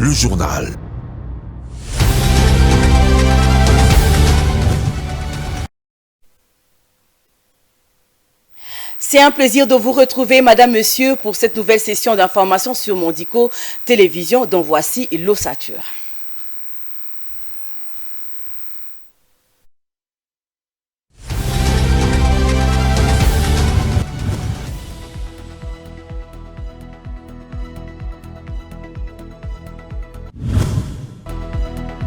le journal. C'est un plaisir de vous retrouver, Madame, Monsieur, pour cette nouvelle session d'information sur Mondico Télévision, dont voici l'ossature.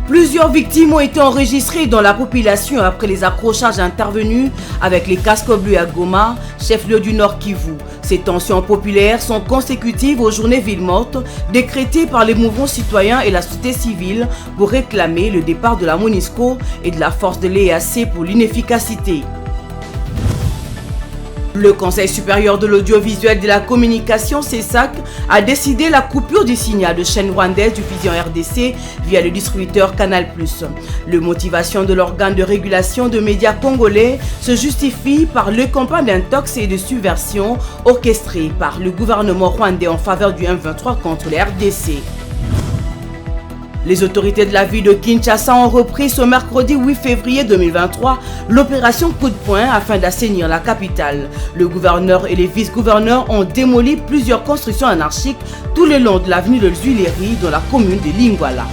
Plusieurs victimes ont été enregistrées dans la population après les accrochages intervenus avec les casques bleus à Goma, chef-lieu du Nord Kivu. Ces tensions populaires sont consécutives aux journées villes mortes décrétées par les mouvements citoyens et la société civile pour réclamer le départ de la MONUSCO et de la force de l'EAC pour l'inefficacité. Le Conseil supérieur de l'audiovisuel et de la communication, CESAC, a décidé la coupure du signal de chaîne rwandaise du Vision RDC via le distributeur Canal+. La motivation de l'organe de régulation de médias congolais se justifie par le campagne d'intox et de subversion orchestrée par le gouvernement rwandais en faveur du M23 contre les RDC. Les autorités de la ville de Kinshasa ont repris ce mercredi 8 février 2023 l'opération coup de poing afin d'assainir la capitale. Le gouverneur et les vice-gouverneurs ont démoli plusieurs constructions anarchiques tout le long de l'avenue de Zuileri dans la commune de Lingwala.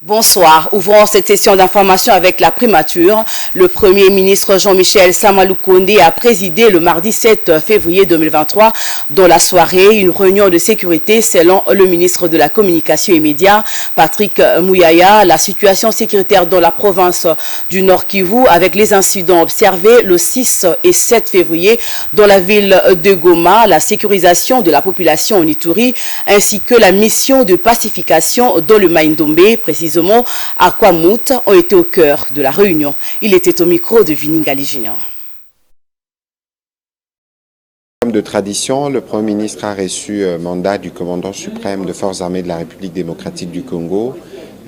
Bonsoir. Ouvrons cette session d'information avec la primature. Le Premier ministre Jean-Michel Samaloukonde a présidé le mardi 7 février 2023 dans la soirée une réunion de sécurité selon le ministre de la Communication et Médias, Patrick Mouyaya. La situation sécuritaire dans la province du Nord Kivu avec les incidents observés le 6 et 7 février dans la ville de Goma, la sécurisation de la population en Ituri ainsi que la mission de pacification dans le Maïndombe, précisément à Kwamout, ont été au cœur de la réunion. Il était au micro de Viningali Junior. Comme de tradition, le Premier ministre a reçu mandat du commandant suprême des Forces armées de la République démocratique du Congo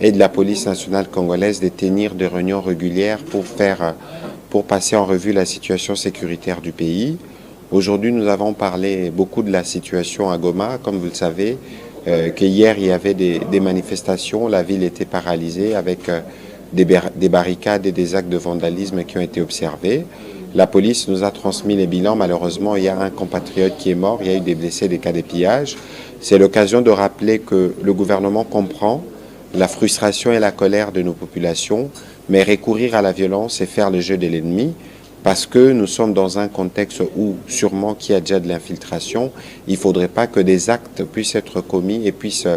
et de la police nationale congolaise de tenir des réunions régulières pour passer en revue la situation sécuritaire du pays. Aujourd'hui, nous avons parlé beaucoup de la situation à Goma, comme vous le savez, qu'hier il y avait des manifestations, la ville était paralysée avec des barricades et des actes de vandalisme qui ont été observés. La police nous a transmis les bilans. Malheureusement, il y a un compatriote qui est mort, il y a eu des blessés, des cas de pillage. C'est l'occasion de rappeler que le gouvernement comprend la frustration et la colère de nos populations, mais recourir à la violence et faire le jeu de l'ennemi, parce que nous sommes dans un contexte où, sûrement, qu'il y a déjà de l'infiltration, il ne faudrait pas que des actes puissent être commis et puissent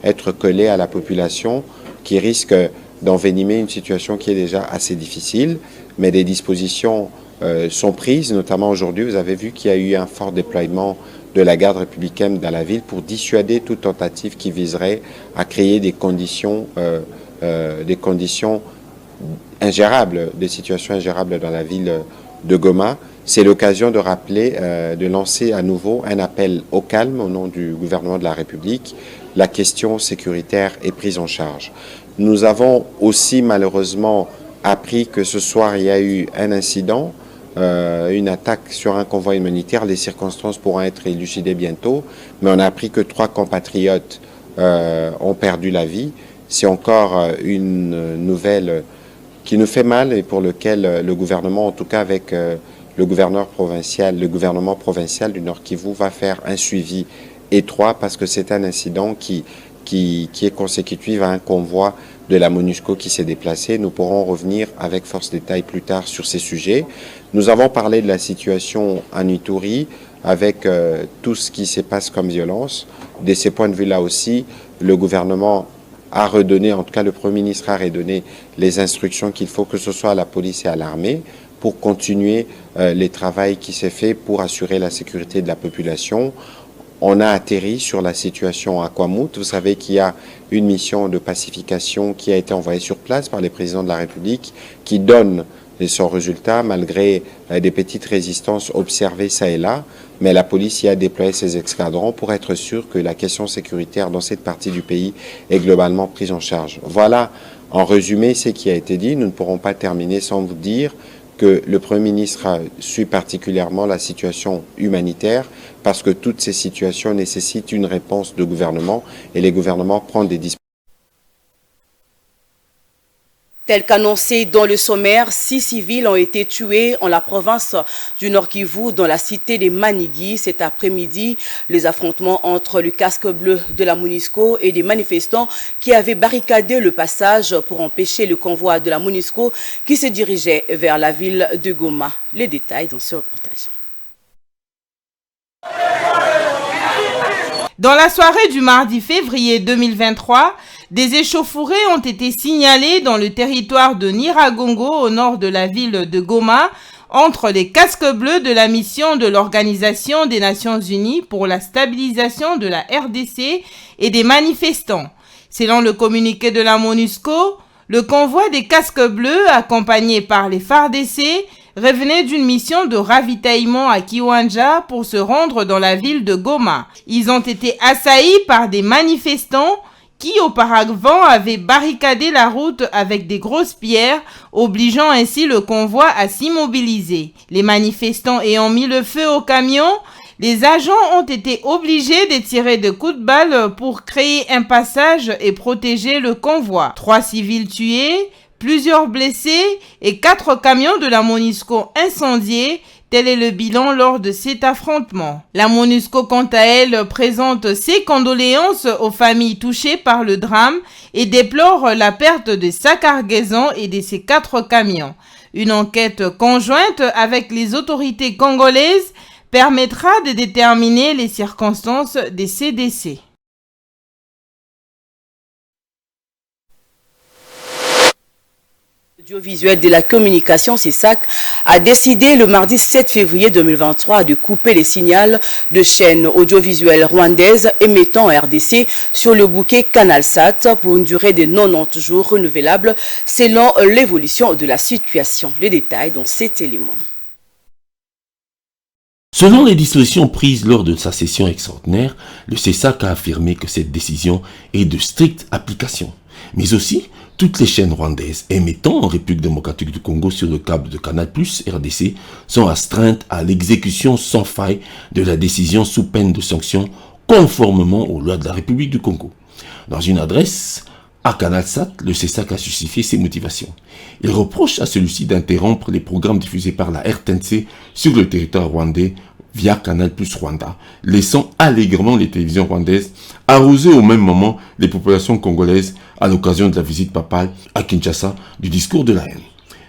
être collés à la population, qui risque d'envenimer une situation qui est déjà assez difficile. Mais des dispositions sont prises, notamment aujourd'hui, vous avez vu qu'il y a eu un fort déploiement de la garde républicaine dans la ville pour dissuader toute tentative qui viserait à créer des conditions ingérables, des situations ingérables dans la ville de Goma. C'est l'occasion de rappeler, de lancer à nouveau un appel au calme au nom du gouvernement de la République. La question sécuritaire est prise en charge. Nous avons aussi malheureusement appris que ce soir il y a eu un incident, une attaque sur un convoi humanitaire. Les circonstances pourront être élucidées bientôt, mais on a appris que 3 compatriotes ont perdu la vie. C'est encore une nouvelle qui nous fait mal et pour lequel le gouvernement, en tout cas avec le gouvernement provincial du Nord Kivu, va faire un suivi étroit parce que c'est un incident qui est consécutif à un convoi de la MONUSCO qui s'est déplacé. Nous pourrons revenir avec force détail plus tard sur ces sujets. Nous avons parlé de la situation en Ituri avec tout ce qui se passe comme violence. De ces points de vue-là aussi, le gouvernement a redonné, en tout cas le Premier ministre a redonné les instructions qu'il faut, que ce soit à la police et à l'armée, pour continuer les travaux qui s'est fait pour assurer la sécurité de la population. On a atterri sur la situation à Kwamout. Vous savez qu'il y a une mission de pacification qui a été envoyée sur place par les présidents de la République qui donne son résultat malgré des petites résistances observées ça et là. Mais la police y a déployé ses escadrons pour être sûr que la question sécuritaire dans cette partie du pays est globalement prise en charge. Voilà, en résumé, ce qui a été dit. Nous ne pourrons pas terminer sans vous dire que le Premier ministre suit particulièrement la situation humanitaire parce que toutes ces situations nécessitent une réponse de gouvernement et les gouvernements prennent des dispositions. Tel qu'annoncé dans le sommaire, 6 civils ont été tués en la province du Nord Kivu, dans la cité des Manigui. Cet après-midi, les affrontements entre le casque bleu de la MONUSCO et des manifestants qui avaient barricadé le passage pour empêcher le convoi de la MONUSCO qui se dirigeait vers la ville de Goma. Les détails dans ce reportage. Dans la soirée du mardi février 2023, des échauffourées ont été signalées dans le territoire de Nyiragongo, au nord de la ville de Goma, entre les casques bleus de la mission de l'Organisation des Nations Unies pour la stabilisation de la RDC et des manifestants. Selon le communiqué de la MONUSCO, le convoi des casques bleus, accompagné par les FARDC, revenait d'une mission de ravitaillement à Kiwanja pour se rendre dans la ville de Goma. Ils ont été assaillis par des manifestants qui auparavant avaient barricadé la route avec des grosses pierres, obligeant ainsi le convoi à s'immobiliser. Les manifestants ayant mis le feu au camion, les agents ont été obligés de tirer de coups de balle pour créer un passage et protéger le convoi. 3 civils tués, plusieurs blessés et 4 camions de la MONUSCO incendiés. Tel est le bilan lors de cet affrontement. La MONUSCO, quant à elle, présente ses condoléances aux familles touchées par le drame et déplore la perte de sa cargaison et de ses 4 camions. Une enquête conjointe avec les autorités congolaises permettra de déterminer les circonstances de ces décès. L'audiovisuel de la communication, CESAC, a décidé le mardi 7 février 2023 de couper les signaux de chaînes audiovisuelles rwandaises émettant en RDC sur le bouquet CanalSat pour une durée de 90 jours renouvelable selon l'évolution de la situation. Les détails dans cet élément. Selon les dispositions prises lors de sa session extraordinaire, le CESAC a affirmé que cette décision est de stricte application, mais aussi toutes les chaînes rwandaises émettant en République démocratique du Congo sur le câble de Canal+ RDC sont astreintes à l'exécution sans faille de la décision sous peine de sanction conformément aux lois de la République du Congo. Dans une adresse à CanalSat, le CESAC a justifié ses motivations. Il reproche à celui-ci d'interrompre les programmes diffusés par la RTNC sur le territoire rwandais via Canal+ Rwanda, laissant allègrement les télévisions rwandaises arroser au même moment les populations congolaises à l'occasion de la visite papale à Kinshasa du discours de la haine.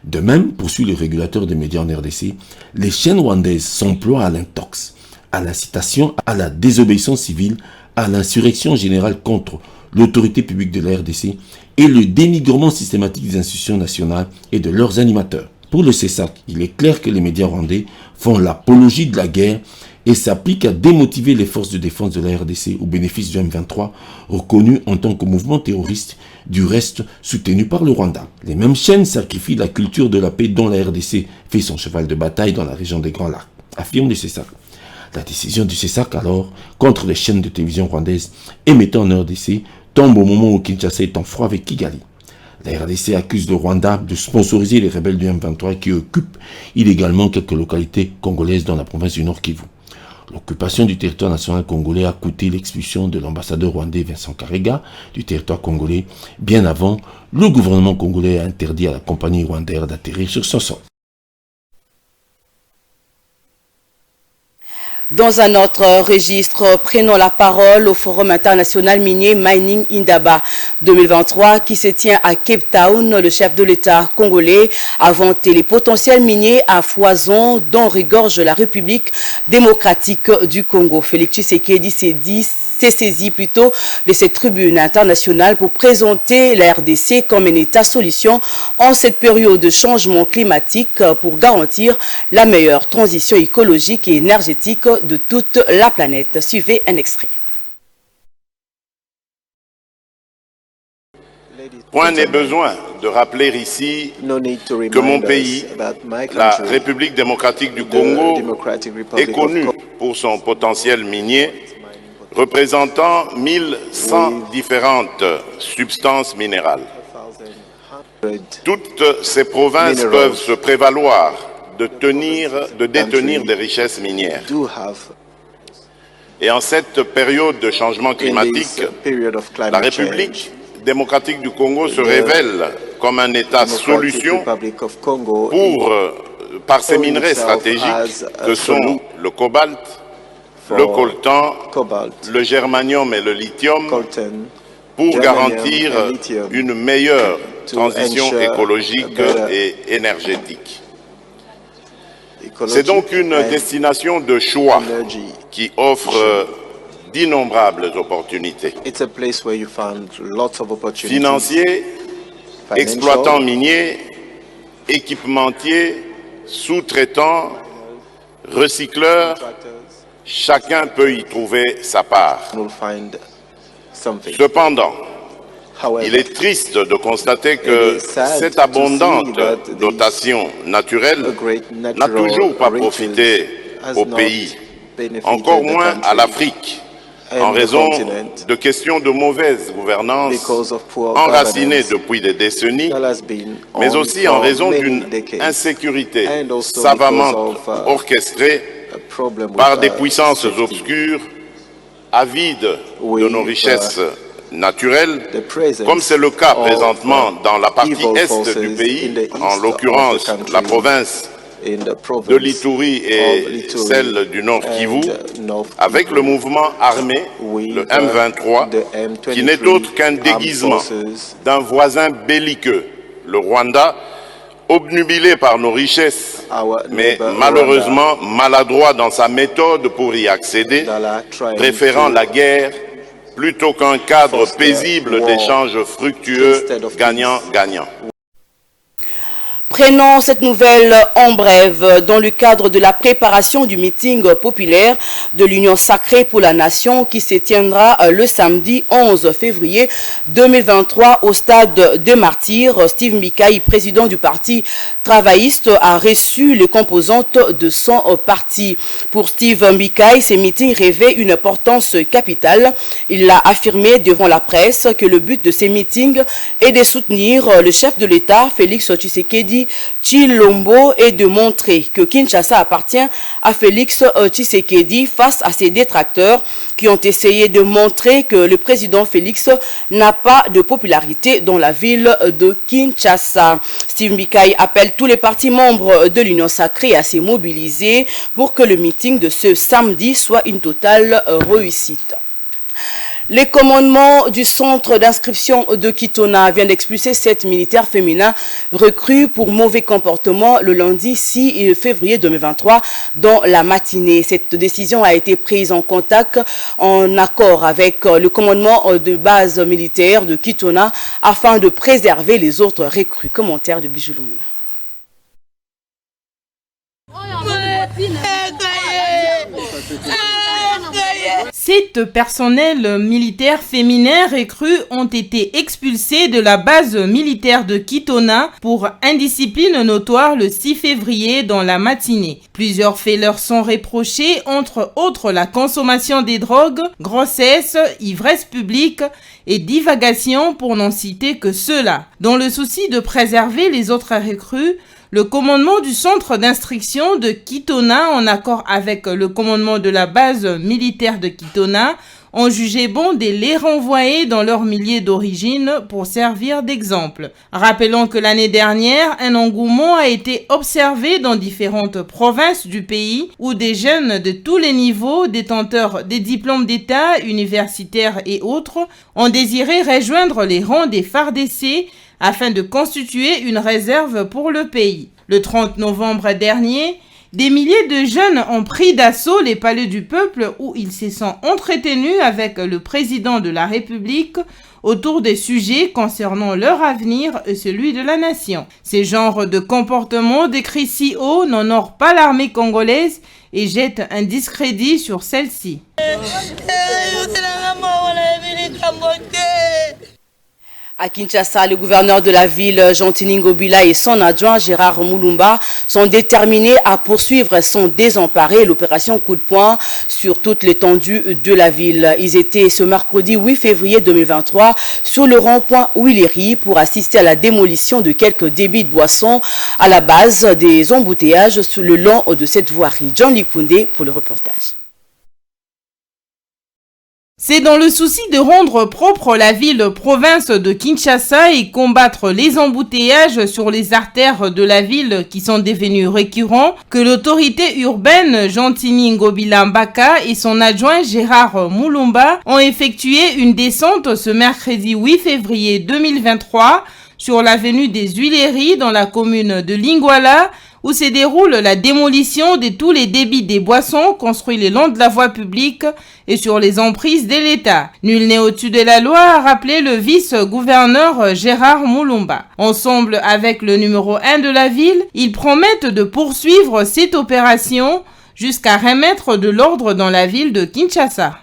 De même, poursuit le régulateur des médias en RDC, les chaînes rwandaises s'emploient à l'intox, à l'incitation à la désobéissance civile, à l'insurrection générale contre l'autorité publique de la RDC et le dénigrement systématique des institutions nationales et de leurs animateurs. Pour le CESAC, il est clair que les médias rwandais font l'apologie de la guerre et s'appliquent à démotiver les forces de défense de la RDC au bénéfice du M23, reconnu en tant que mouvement terroriste, du reste soutenu par le Rwanda. Les mêmes chaînes sacrifient la culture de la paix dont la RDC fait son cheval de bataille dans la région des Grands Lacs, affirme le CESAC. La décision du CESAC alors, contre les chaînes de télévision rwandaises émettant en RDC, tombe au moment où Kinshasa est en froid avec Kigali. La RDC accuse le Rwanda de sponsoriser les rebelles du M23 qui occupent illégalement quelques localités congolaises dans la province du Nord Kivu. L'occupation du territoire national congolais a coûté l'expulsion de l'ambassadeur rwandais Vincent Karega du territoire congolais. Bien avant, le gouvernement congolais a interdit à la compagnie rwandaise d'atterrir sur son sol. Dans un autre registre, prenons la parole au Forum international minier Mining Indaba 2023 qui se tient à Cape Town. Le chef de l'État congolais a vanté les potentiels miniers à foison dont regorge la République démocratique du Congo. Félix Tshisekedi s'est saisi plutôt de cette tribune internationale pour présenter la RDC comme un État solution en cette période de changement climatique pour garantir la meilleure transition écologique et énergétique de toute la planète. Suivez un extrait. Point n'est besoin de rappeler ici que mon pays, la République démocratique du Congo, est connu pour son potentiel minier, représentant 1100 différentes substances minérales. Toutes ces provinces peuvent se prévaloir de détenir des richesses minières. Et en cette période de changement climatique, la République démocratique du Congo se révèle comme un État solution par ses minerais stratégiques que sont le cobalt, le coltan, le germanium et le lithium, pour garantir une meilleure transition écologique et énergétique. C'est donc une destination de choix qui offre d'innombrables opportunités. Financiers, exploitants miniers, équipementiers, sous-traitants, recycleurs, chacun peut y trouver sa part. Cependant, il est triste de constater que cette abondante dotation naturelle n'a toujours pas profité au pays, encore moins à l'Afrique, en raison de questions de mauvaise gouvernance enracinées depuis des décennies, mais aussi en raison d'une insécurité savamment orchestrée par des puissances obscures, avides de nos richesses naturelles, comme c'est le cas présentement dans la partie est du pays, en l'occurrence la province de l'Ituri et celle du Nord Kivu, avec le mouvement armé, le M23, qui n'est autre qu'un déguisement d'un voisin belliqueux, le Rwanda, obnubilé par nos richesses, mais malheureusement maladroit dans sa méthode pour y accéder, préférant la guerre plutôt qu'un cadre paisible d'échanges fructueux, gagnant-gagnant. Prenons cette nouvelle en brève. Dans le cadre de la préparation du meeting populaire de l'Union sacrée pour la nation qui se tiendra le samedi 11 février 2023 au stade des Martyrs, Steve Mikaï, président du parti travailliste, a reçu les composantes de son parti. Pour Steve Mikaï, ces meetings revêtent une importance capitale. Il a affirmé devant la presse que le but de ces meetings est de soutenir le chef de l'État, Félix Tshisekedi Tshilombo, et de montrer que Kinshasa appartient à Félix Tshisekedi face à ses détracteurs qui ont essayé de montrer que le président Félix n'a pas de popularité dans la ville de Kinshasa. Steve Mikaï appelle tous les partis membres de l'Union sacrée à se mobiliser pour que le meeting de ce samedi soit une totale réussite. Les commandements du centre d'inscription de Kitona viennent d'expulser 7 militaires féminins recrues pour mauvais comportement le lundi 6 février 2023 dans la matinée. Cette décision a été prise en accord avec le commandement de base militaire de Kitona afin de préserver les autres recrues. Commentaire de Bijou Lumuna. Sept personnels militaires féminins recrues ont été expulsés de la base militaire de Kitona pour indiscipline notoire le 6 février dans la matinée. Plusieurs faits leur sont reprochés, entre autres la consommation des drogues, grossesse, ivresse publique et divagation, pour n'en citer que ceux-là. Dans le souci de préserver les autres recrues, le commandement du centre d'instruction de Kitona, en accord avec le commandement de la base militaire de Kitona, ont jugé bon de les renvoyer dans leur milieu d'origine pour servir d'exemple. Rappelons que l'année dernière, un engouement a été observé dans différentes provinces du pays où des jeunes de tous les niveaux, détenteurs des diplômes d'État, universitaires et autres, ont désiré rejoindre les rangs des FARDC afin de constituer une réserve pour le pays. Le 30 novembre dernier, des milliers de jeunes ont pris d'assaut les palais du peuple où ils se sont entretenus avec le président de la République autour des sujets concernant leur avenir et celui de la nation. Ces genres de comportements décrits si haut n'honorent pas l'armée congolaise et jettent un discrédit sur celle-ci. À Kinshasa, le gouverneur de la ville, Jean-Tini Ngobila, et son adjoint, Gérard Moulumba, sont déterminés à poursuivre sans désemparer l'opération coup de poing sur toute l'étendue de la ville. Ils étaient ce mercredi 8 février 2023 sur le rond-point Willery pour assister à la démolition de quelques débits de boissons à la base des embouteillages sur le long de cette voirie. John Likunde pour le reportage. C'est dans le souci de rendre propre la ville-province de Kinshasa et combattre les embouteillages sur les artères de la ville qui sont devenus récurrents que l'autorité urbaine Jean-Tini Ngobila Mbaka et son adjoint Gérard Moulumba ont effectué une descente ce mercredi 8 février 2023 sur l'avenue des Huileries dans la commune de Lingwala, où se déroule la démolition de tous les débits des boissons construits le long de la voie publique et sur les emprises de l'État. Nul n'est au-dessus de la loi, a rappelé le vice-gouverneur Gérard Moulumba. Ensemble avec le numéro 1 de la ville, ils promettent de poursuivre cette opération jusqu'à remettre de l'ordre dans la ville de Kinshasa.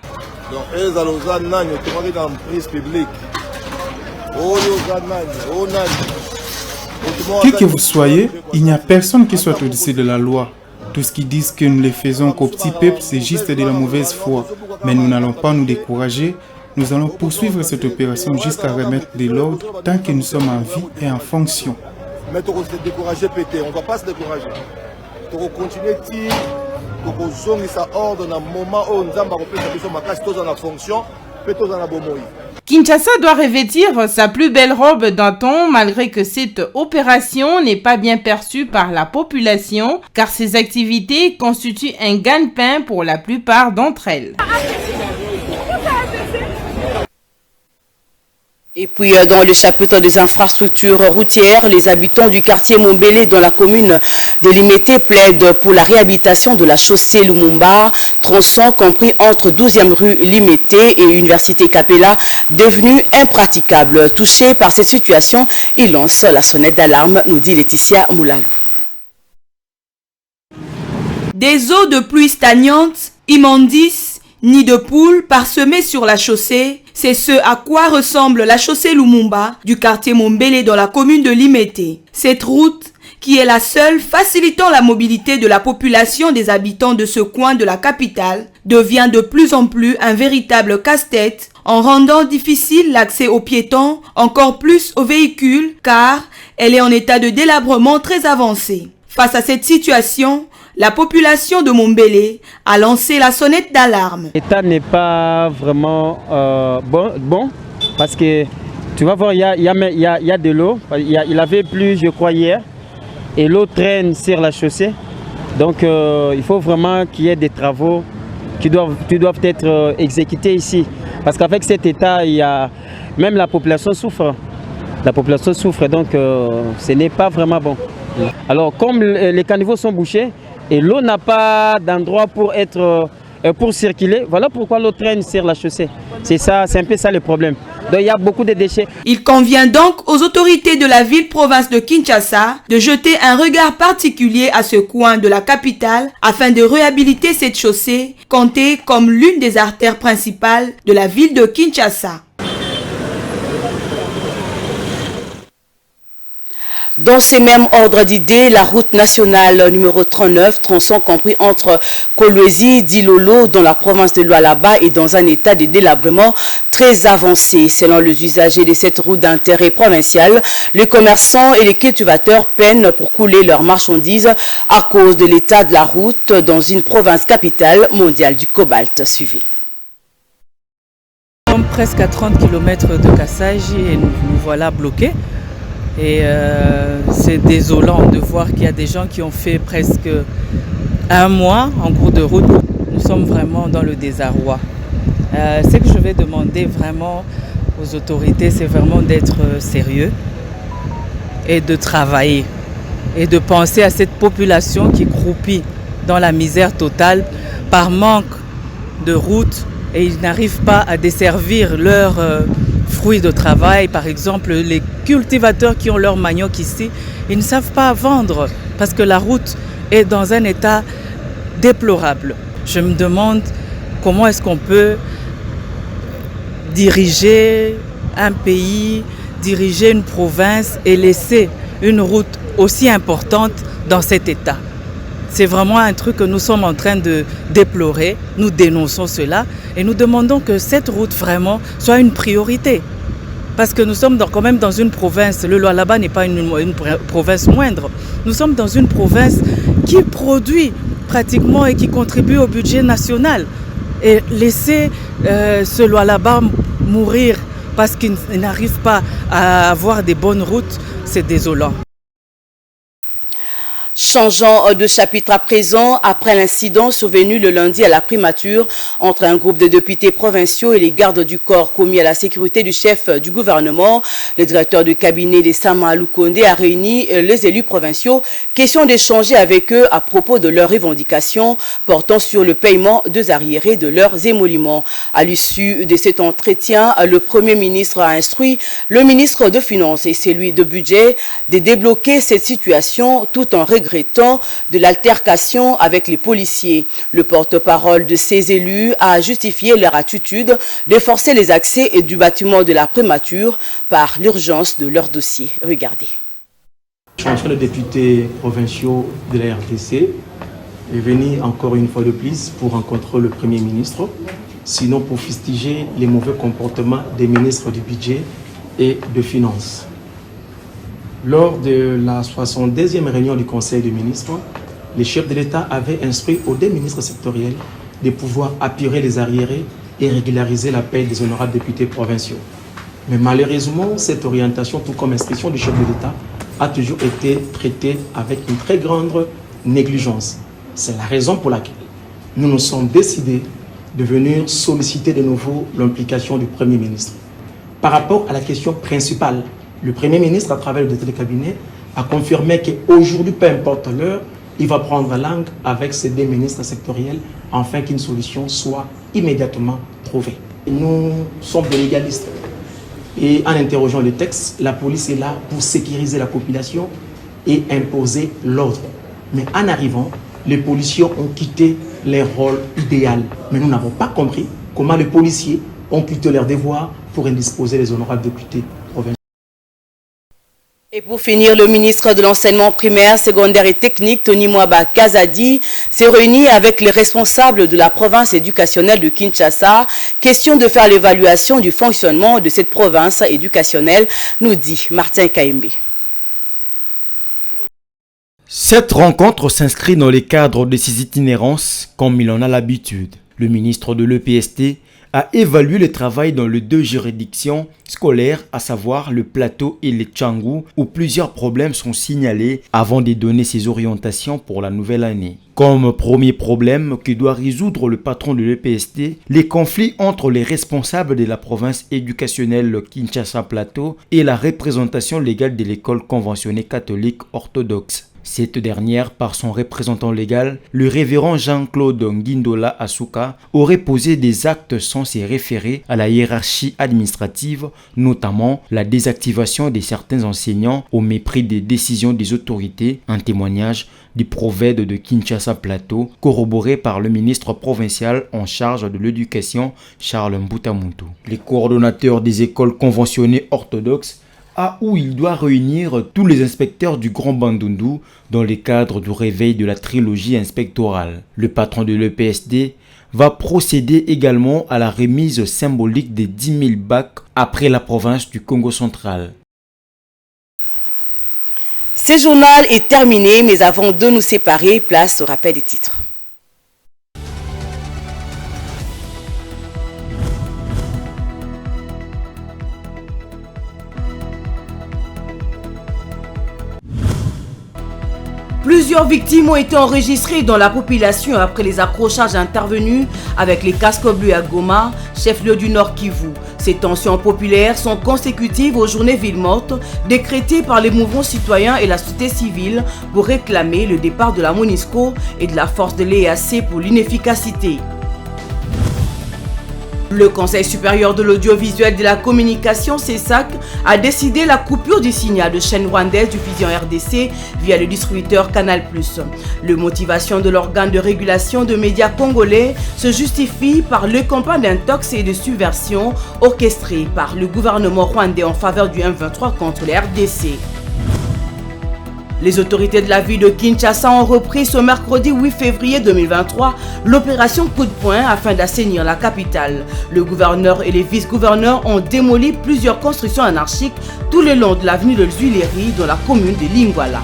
Qui que vous soyez, il n'y a personne qui soit au-dessus de la loi. Tous qui disent que nous les faisons qu'au petit peuple, c'est juste de la mauvaise foi. Mais nous n'allons pas nous décourager. Nous allons poursuivre cette opération jusqu'à remettre de l'ordre tant que nous sommes en vie et en fonction. Mais on va se décourager, on ne va pas se décourager. On va continuer à faire ordre dans le moment où nous avons en fonction, dans la bonne. Kinshasa doit revêtir sa plus belle robe d'antan malgré que cette opération n'est pas bien perçue par la population car ces activités constituent un gagne-pain pour la plupart d'entre elles. Et puis dans le chapitre des infrastructures routières, les habitants du quartier Mombélé dans la commune de Limete plaident pour la réhabilitation de la chaussée Lumumba, tronçon compris entre 12e rue Limete et Université Capella, devenu impraticable. Touché par cette situation, il lance la sonnette d'alarme, nous dit Laetitia Moulalou. Des eaux de pluie stagnantes, immondices, nids de poules parsemés sur la chaussée, c'est ce à quoi ressemble la chaussée Lumumba du quartier Mombélé dans la commune de Limete. Cette route, qui est la seule facilitant la mobilité de la population des habitants de ce coin de la capitale, devient de plus en plus un véritable casse-tête en rendant difficile l'accès aux piétons, encore plus aux véhicules, car elle est en état de délabrement très avancé. Face à cette situation, la population de Mombélé a lancé la sonnette d'alarme. L'état n'est pas vraiment bon parce que tu vas voir, il y a de l'eau. Il avait plu, je crois, hier, et l'eau traîne sur la chaussée. Donc il faut vraiment qu'il y ait des travaux qui doivent être exécutés ici. Parce qu'avec cet état, même la population souffre. La population souffre, donc ce n'est pas vraiment bon. Alors comme les caniveaux sont bouchés, et l'eau n'a pas d'endroit pour circuler. Voilà pourquoi l'eau traîne sur la chaussée. C'est un peu ça le problème. Donc il y a beaucoup de déchets. Il convient donc aux autorités de la ville-province de Kinshasa de jeter un regard particulier à ce coin de la capitale afin de réhabiliter cette chaussée, comptée comme l'une des artères principales de la ville de Kinshasa. Dans ces mêmes ordres d'idées, la route nationale numéro 39, tronçon compris entre Kolwezi, Dilolo, dans la province de Lualaba, est dans un état de délabrement très avancé. Selon les usagers de cette route d'intérêt provincial, les commerçants et les cultivateurs peinent pour couler leurs marchandises à cause de l'état de la route dans une province capitale mondiale du cobalt. Suivez. Nous sommes presque à 30 km de Kassaji et nous voilà bloqués. Et c'est désolant de voir qu'il y a des gens qui ont fait presque un mois en cours de route. Nous sommes vraiment dans le désarroi. Ce que je vais demander vraiment aux autorités, c'est vraiment d'être sérieux et de travailler et de penser à cette population qui croupit dans la misère totale par manque de route et ils n'arrivent pas à desservir leurs fruits de travail. Par exemple, les cultivateurs qui ont leur manioc ici, ils ne savent pas vendre parce que la route est dans un état déplorable. Je me demande comment est-ce qu'on peut diriger un pays diriger une province et laisser une route aussi importante dans cet état. C'est vraiment un truc que nous sommes en train de déplorer. Nous dénonçons cela et nous demandons que cette route vraiment soit une priorité. Parce que nous sommes quand même dans une province, le Lualaba n'est pas une province moindre. Nous sommes dans une province qui produit pratiquement et qui contribue au budget national. Et laisser ce Lualaba mourir parce qu'il n'arrive pas à avoir des bonnes routes, c'est désolant. Changeons de chapitre à présent, après l'incident survenu le lundi à la primature entre un groupe de députés provinciaux et les gardes du corps commis à la sécurité du chef du gouvernement, le directeur du cabinet de Sama Lukonde a réuni les élus provinciaux, question d'échanger avec eux à propos de leurs revendications portant sur le paiement des arriérés de leurs émoluments. À l'issue de cet entretien, le Premier ministre a instruit le ministre de Finances et celui de Budget de débloquer cette situation tout en regrettant de l'altercation avec les policiers. Le porte-parole de ces élus a justifié leur attitude de forcer les accès du bâtiment de la primature par l'urgence de leur dossier. Regardez. Le député provinciaux de la RDC est venu encore une fois de plus pour rencontrer le Premier ministre, sinon pour fustiger les mauvais comportements des ministres du Budget et de Finances. Lors de la 72e réunion du Conseil des ministres, les chefs de l'État avaient instruit aux deux ministres sectoriels de pouvoir apurer les arriérés et régulariser la paie des honorables députés provinciaux. Mais malheureusement, cette orientation, tout comme instruction du chef de l'État, a toujours été traitée avec une très grande négligence. C'est la raison pour laquelle nous nous sommes décidés de venir solliciter de nouveau l'implication du Premier ministre. Par rapport à la question principale, le Premier ministre, à travers le directeur de cabinet, a confirmé qu'aujourd'hui, peu importe l'heure, il va prendre langue avec ces deux ministres sectoriels afin qu'une solution soit immédiatement trouvée. Nous sommes des légalistes et en interrogeant le texte, la police est là pour sécuriser la population et imposer l'ordre. Mais en arrivant, les policiers ont quitté leur rôle idéal. Mais nous n'avons pas compris comment les policiers ont quitté leur devoir pour indisposer les honorables députés provinciaux. Et pour finir, le ministre de l'Enseignement primaire, secondaire et technique, Tony Mwaba Kazadi, s'est réuni avec les responsables de la province éducationnelle de Kinshasa. Question de faire l'évaluation du fonctionnement de cette province éducationnelle, nous dit Martin Kaimbe. Cette rencontre s'inscrit dans le cadre de ses itinérances, comme il en a l'habitude. Le ministre de l'EPST a évalué le travail dans les deux juridictions scolaires, à savoir le Plateau et le Tchangou, où plusieurs problèmes sont signalés avant de donner ses orientations pour la nouvelle année. Comme premier problème que doit résoudre le patron de l'EPST, les conflits entre les responsables de la province éducationnelle Kinshasa Plateau et la représentation légale de l'école conventionnée catholique orthodoxe. Cette dernière, par son représentant légal, le révérend Jean-Claude Nguindola Asuka, aurait posé des actes censés référer à la hiérarchie administrative, notamment la désactivation de certains enseignants au mépris des décisions des autorités, un témoignage du prophète de Kinshasa Plateau, corroboré par le ministre provincial en charge de l'éducation, Charles Mbutamuntu. Les coordonnateurs des écoles conventionnées orthodoxes où il doit réunir tous les inspecteurs du Grand Bandundu dans le cadre du réveil de la trilogie inspectorale. Le patron de l'EPSD va procéder également à la remise symbolique des 10 000 bacs après la province du Congo central. Ce journal est terminé, mais avant de nous séparer, place au rappel des titres. Plusieurs victimes ont été enregistrées dans la population après les accrochages intervenus avec les casques bleus à Goma, chef-lieu du Nord Kivu. Ces tensions populaires sont consécutives aux journées villes mortes décrétées par les mouvements citoyens et la société civile pour réclamer le départ de la MONUSCO et de la force de l'EAC pour l'inefficacité. Le Conseil supérieur de l'audiovisuel et de la communication, CESAC, a décidé la coupure du signal de chaîne rwandaise du Vision RDC via le distributeur Canal+. La motivation de l'organe de régulation de médias congolais se justifie par le campagne d'intox et de subversion orchestrée par le gouvernement rwandais en faveur du M23 contre les RDC. Les autorités de la ville de Kinshasa ont repris ce mercredi 8 février 2023 l'opération coup de poing afin d'assainir la capitale. Le gouverneur et les vice-gouverneurs ont démoli plusieurs constructions anarchiques tout le long de l'avenue de Zuileri dans la commune de Lingwala.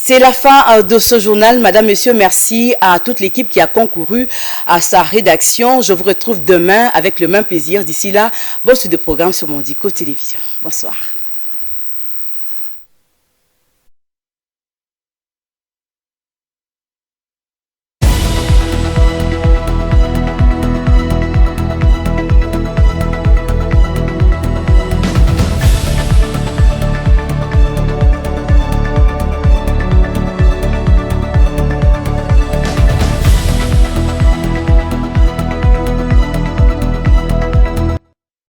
C'est la fin de ce journal. Madame, Monsieur, merci à toute l'équipe qui a concouru à sa rédaction. Je vous retrouve demain avec le même plaisir. D'ici là, bonne suite de programme sur Mondico Télévision. Bonsoir.